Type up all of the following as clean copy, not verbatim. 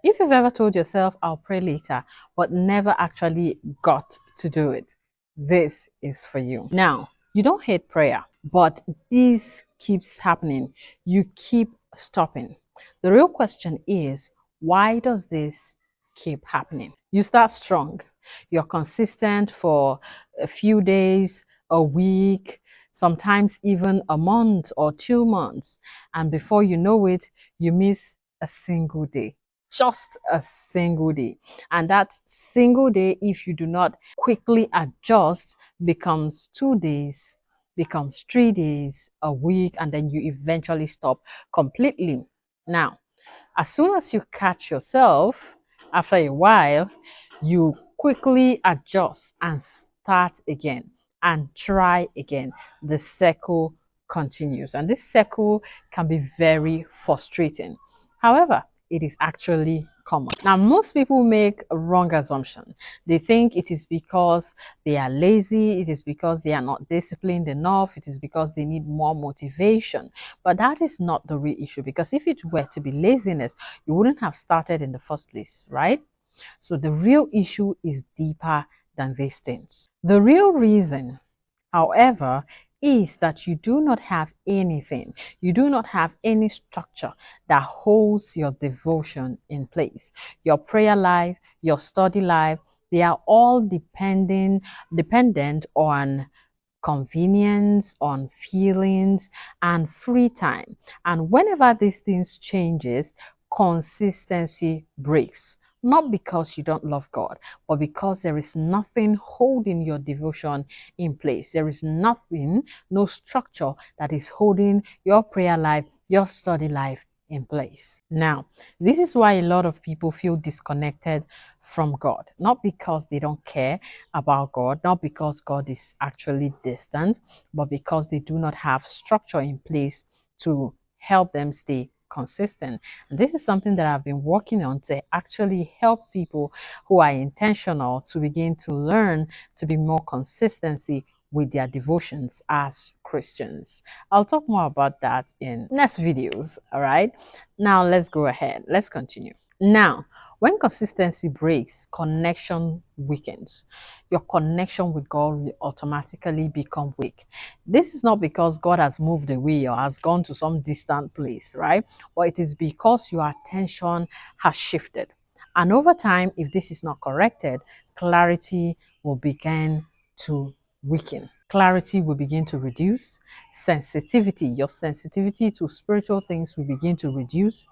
If you've ever told yourself, I'll pray later, but never actually got to do it, this is for you. Now, you don't hate prayer, but this keeps happening. You keep stopping. The real question is, why does this keep happening? You start strong. You're consistent for a few days, a week, sometimes even a month or 2 months. And before you know it, you miss a single day, just a single day. And that single day, if you do not quickly adjust, becomes 2 days, becomes 3 days, a week, and then you eventually stop completely. Now, as soon as you catch yourself, after a while, you quickly adjust and start again and try again. The cycle continues, and this cycle can be very frustrating. However, it is actually common. Now, most people make a wrong assumption. They think it is because they are lazy, it is because they are not disciplined enough, it is because they need more motivation. But that is not the real issue, because if it were to be laziness, you wouldn't have started in the first place, right? So the real issue is deeper than these things. The real reason, however, is that you do not have anything, you do not have any structure that holds your devotion in place. Your prayer life, your study life, they are all dependent on convenience, on feelings, and free time. And whenever these things changes, consistency breaks. Not because you don't love God, but because there is nothing holding your devotion in place. There is nothing, no structure that is holding your prayer life, your study life in place. Now, this is why a lot of people feel disconnected from God, not because they don't care about God, not because God is actually distant, but because they do not have structure in place to help them stay consistent. And this is something that I've been working on to actually help people who are intentional to begin to learn to be more consistency with their devotions as Christians. I'll talk more about that in next videos. All right. Now let's go ahead. Let's continue. Now, when consistency breaks, connection weakens. Your connection with God will automatically become weak. This is not because God has moved away or has gone to some distant place, right? But it is because your attention has shifted. And over time, if this is not corrected, clarity will begin to weaken. Clarity will begin to reduce. Sensitivity, your sensitivity to spiritual things will begin to reduce.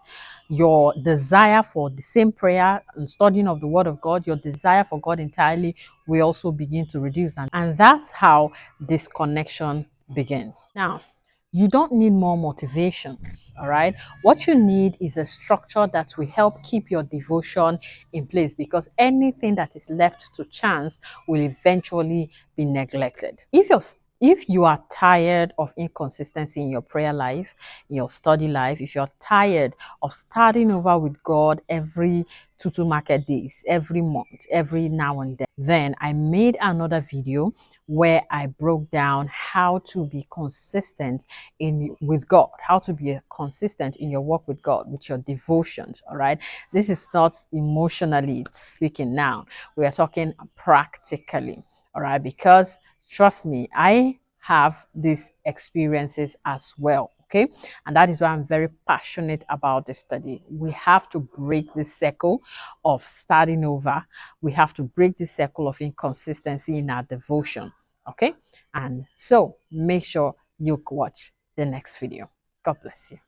Your desire for the same prayer and studying of the word of God, your desire for God entirely will also begin to reduce. And that's how this connection begins. Now, you don't need more motivations, all right? What you need is a structure that will help keep your devotion in place, because anything that is left to chance will eventually be neglected. If you are tired of inconsistency in your prayer life, in your study life, if you're tired of starting over with God every two market days, every month, every now and then I made another video where I broke down how to be consistent in with God, how to be consistent in your walk with God, with your devotions. All right, this is not emotionally speaking now, we are talking practically. All right, because trust me, I have these experiences as well. Okay, and that is why I'm very passionate about this study. We have to break the cycle of starting over. We have to break the cycle of inconsistency in our devotion. Okay, and so make sure you watch the next video. God bless you.